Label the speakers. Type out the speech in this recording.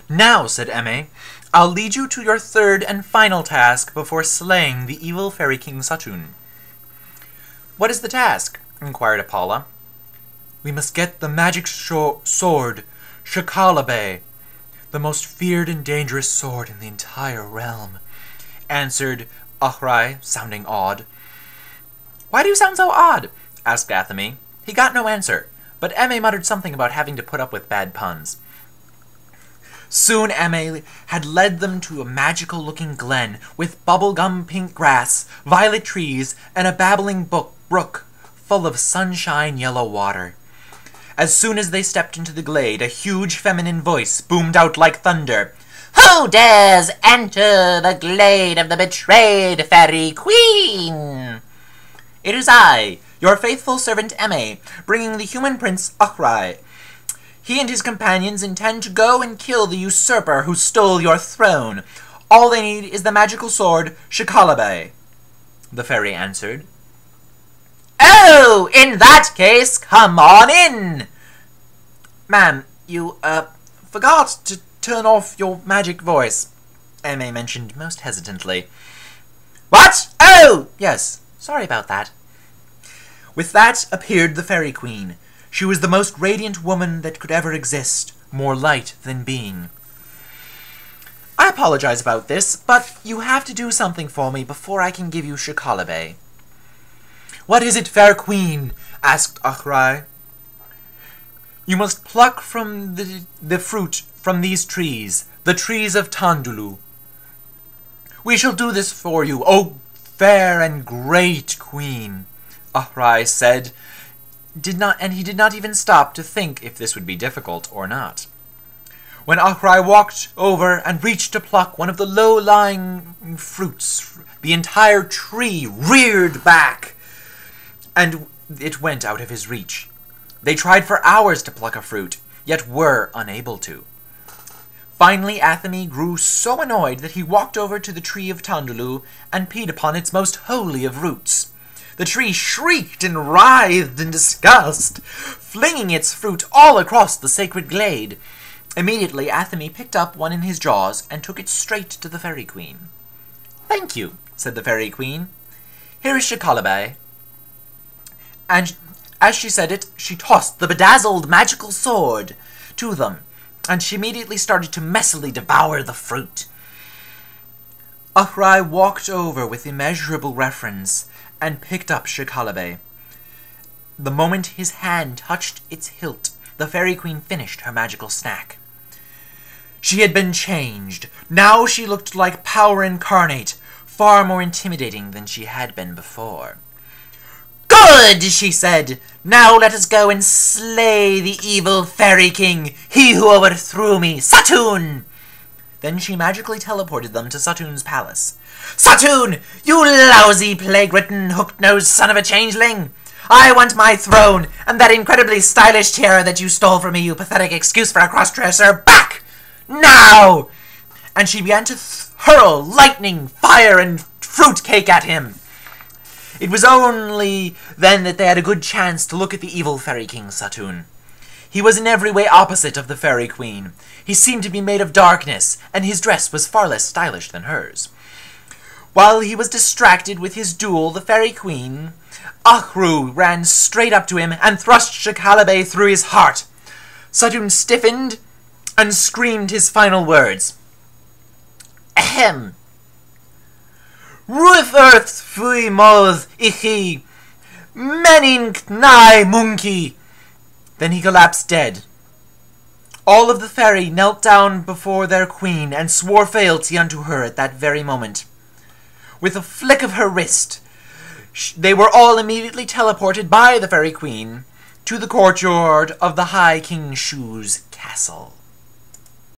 Speaker 1: "Now," said Eme, "I'll lead you to your third and final task before slaying the evil Fairy King Satun." "What is the task?" inquired Apollo. "We must get the magic sword, Shakalabe, the most feared and dangerous sword in the entire realm," answered Ahrai, sounding odd. "Why do you sound so odd?" asked Athame. He got no answer, but Eme muttered something about having to put up with bad puns. Soon Eme had led them to a magical-looking glen with bubblegum pink grass, violet trees, and a babbling brook full of sunshine yellow water. As soon as they stepped into the glade, a huge feminine voice boomed out like thunder. "Who dares enter the glade of the betrayed Fairy Queen?" "It is I, your faithful servant Eme, bringing the human prince Ahrai. He and his companions intend to go and kill the usurper who stole your throne. All they need is the magical sword Shakalabe," the fairy answered. "Oh, in that case, come on in!" "Ma'am, you, forgot to turn off your magic voice," Eme mentioned most hesitantly. "What? Oh, yes, sorry about that." With that appeared the Fairy Queen. She was the most radiant woman that could ever exist, more light than being. "I apologize about this, but you have to do something for me before I can give you Shakalabe." "What is it, fair queen?" asked Ahrai. "You must pluck from the fruit from these trees, the trees of Tandulu." "We shall do this for you, O fair and great queen," Ahrai said, and he did not even stop to think if this would be difficult or not. When Ahrai walked over and reached to pluck one of the low-lying fruits, the entire tree reared back, and it went out of his reach. They tried for hours to pluck a fruit, yet were unable to. Finally, Athame grew so annoyed that he walked over to the tree of Tandulu and peed upon its most holy of roots. The tree shrieked and writhed in disgust, flinging its fruit all across the sacred glade. Immediately, Athame picked up one in his jaws and took it straight to the Fairy Queen. "Thank you," said the Fairy Queen. "Here is Shakalabe." And as she said it, she tossed the bedazzled magical sword to them, and she immediately started to messily devour the fruit. Ahrai walked over with immeasurable reverence and picked up Shakalabe. The moment his hand touched its hilt, the Fairy Queen finished her magical snack. She had been changed. Now she looked like power incarnate, far more intimidating than she had been before. "Good," she said. "Now let us go and slay the evil Fairy King, he who overthrew me, Satun!" Then she magically teleported them to Satun's palace. "Satun, you lousy, plague-ridden, hook-nosed son of a changeling! I want my throne, and that incredibly stylish tiara that you stole from me, you pathetic excuse for a cross-dresser, back! Now!" And she began to hurl lightning, fire, and fruitcake at him. It was only then that they had a good chance to look at the evil Fairy King Satun. He was in every way opposite of the Fairy Queen. He seemed to be made of darkness, and his dress was far less stylish than hers. While he was distracted with his duel, the Fairy Queen, Ahru, ran straight up to him and thrust Shakalabe through his heart. Satun stiffened and screamed his final words. Ahem. Ruth earth fui moth ichi, menin knai monkey. Then he collapsed dead. All of the fairy knelt down before their queen and swore fealty unto her at that very moment. With a flick of her wrist, they were all immediately teleported by the Fairy Queen to the courtyard of the High King Shu's castle.